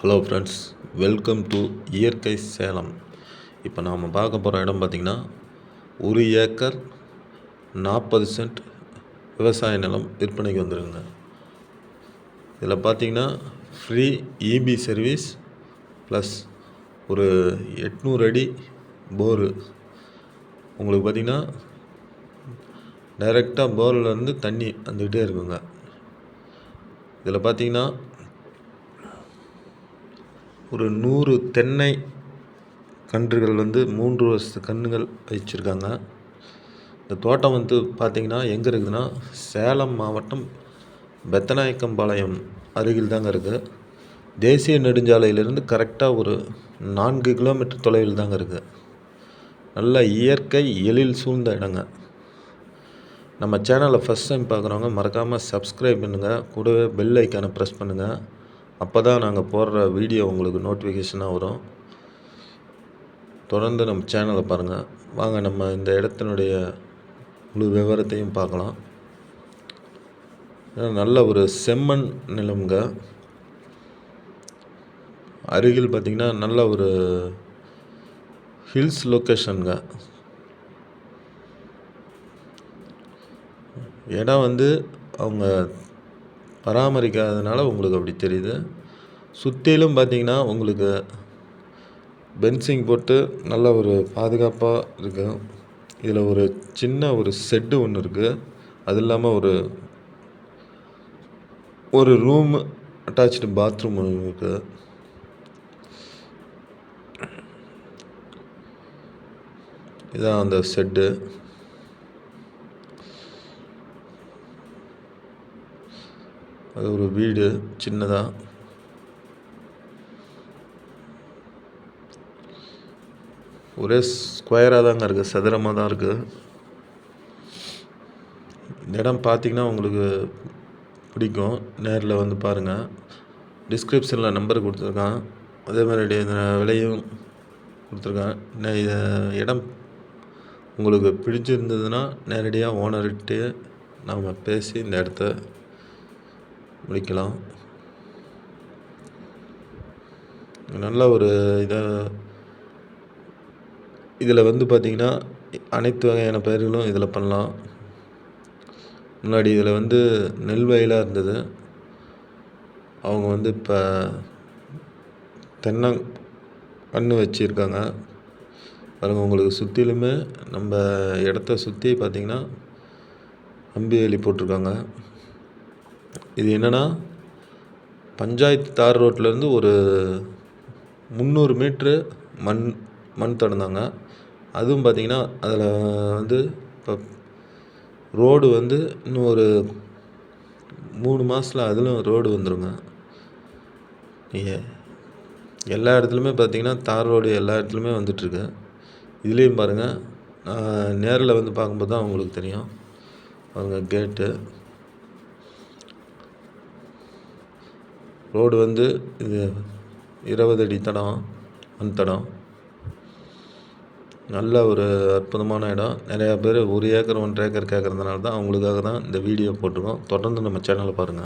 Hello friends, welcome to இயற்கை சேலம். இப்போ நாம் பார்க்க போகிற இடம் பார்த்திங்கன்னா 1 ஏக்கர் 40 சென்ட் விவசாய நிலம் விற்பனைக்கு வந்துருங்க. இதில் பார்த்திங்கன்னா ஃப்ரீ இபி சர்வீஸ் ப்ளஸ் ஒரு 800 அடி போரு. உங்களுக்கு பார்த்திங்கன்னா டைரெக்டாக போர்லேருந்து தண்ணி வந்துக்கிட்டே இருக்குங்க. இதில் பார்த்திங்கன்னா ஒரு 100 தென்னை கன்றுகள் 3 வருஷத்து கன்றுகள் வச்சுருக்காங்க. இந்த தோட்டம் பார்த்திங்கன்னா எங்கே இருக்குதுன்னா, சேலம் மாவட்டம் பெத்தநாயக்கம்பாளையம் அருகில் தாங்க இருக்குது. தேசிய நெடுஞ்சாலையிலேருந்து கரெக்டாக ஒரு 4 கிலோமீட்டர் தொலைவில் தாங்க இருக்குது. நல்ல இயற்கை எழில் சூழ்ந்த இடங்க. நம்ம சேனலை ஃபஸ்ட் டைம் பார்க்குறவங்க மறக்காமல் சப்ஸ்கிரைப் பண்ணுங்கள், கூடவே பெல் ஐக்கானை ப்ரெஸ் பண்ணுங்கள். அப்போ தான் நாங்கள் போடுற வீடியோ உங்களுக்கு நோட்டிஃபிகேஷனாக வரும். தொடர்ந்து நம்ம சேனலை பாருங்கள். வாங்க நம்ம இந்த இடத்தினுடைய முழு விவரத்தையும் பார்க்கலாம். நல்ல ஒரு செம்மண் நிலம்ங்க. அருகில் பார்த்திங்கன்னா நல்ல ஒரு ஹில்ஸ் லொக்கேஷனுங்க. இடம் அவங்க பராமரிக்காததுனால உங்களுக்கு அப்படி தெரியுது. சுற்றிலும் பார்த்திங்கன்னா உங்களுக்கு பென்சிங் போட்டு நல்ல ஒரு பாதுகாப்பாக இருக்குது. இதில் ஒரு சின்ன ஒரு ஷெட்டு ஒன்று இருக்குது. அது இல்லாமல் ஒரு ரூம் அட்டாச்சு பாத்ரூம் ஒன்று இருக்குது. இதான் அந்த ஷெட்டு. அது ஒரு வீடு சின்னதாக. ஒரே ஸ்கொயராக தாங்க இருக்குது, சதுரமாக தான் இருக்குது. இந்த இடம் பார்த்திங்கன்னா உங்களுக்கு பிடிக்கும். நேரில் பாருங்கள். டிஸ்கிரிப்ஷனில் நம்பர் கொடுத்துருக்கான், அதே மாதிரி இந்த விலையும் கொடுத்துருக்கேன். இந்த இடம் உங்களுக்கு பிடிச்சிருந்ததுன்னா நேரடியாக ஓனர்கிட்டே நாம் பேசி இந்த இடத்த முடிக்கலாம். நல்ல ஒரு இதில் பார்த்திங்கன்னா அனைத்து வகையான பயிர்களும் இதில் பண்ணலாம். முன்னாடி இதில் நெல் வயலாக இருந்தது. அவங்க இப்போ தென்னங்கன்று வச்சுருக்காங்க. பாருங்கள், உங்களுக்கு சுற்றிலுமே நம்ம இடத்த சுற்றி பார்த்திங்கன்னா கம்பி வேலி போட்டிருக்காங்க. இது என்னென்னா, பஞ்சாயத்து தார் ரோட்லேருந்து ஒரு 300 மீட்ரு மண் தடந்தாங்க. அதுவும் பார்த்திங்கன்னா அதில் இப்போ ரோடு இன்னும் ஒரு 3 மாதத்தில் அதிலும் ரோடு வந்துடுங்க. எல்லா இடத்துலையுமே பார்த்திங்கன்னா தார் ரோடு எல்லா இடத்துலையுமே வந்துட்டுருக்கு. இதுலேயும் பாருங்கள், நேரில் பார்க்கும்போது தான் உங்களுக்கு தெரியும். பாருங்கள், கேட்டு ரோடு இது 20 அடி தடம், மண் தடம். நல்ல ஒரு அற்புதமான இடம். நிறையா பேர் 1 ஏக்கர் 1.5 ஏக்கர் கேட்குறதுனால தான் அவங்களுக்காக தான் இந்த வீடியோ போட்டிருக்கோம். தொடர்ந்து நம்ம சேனலை பாருங்கள்.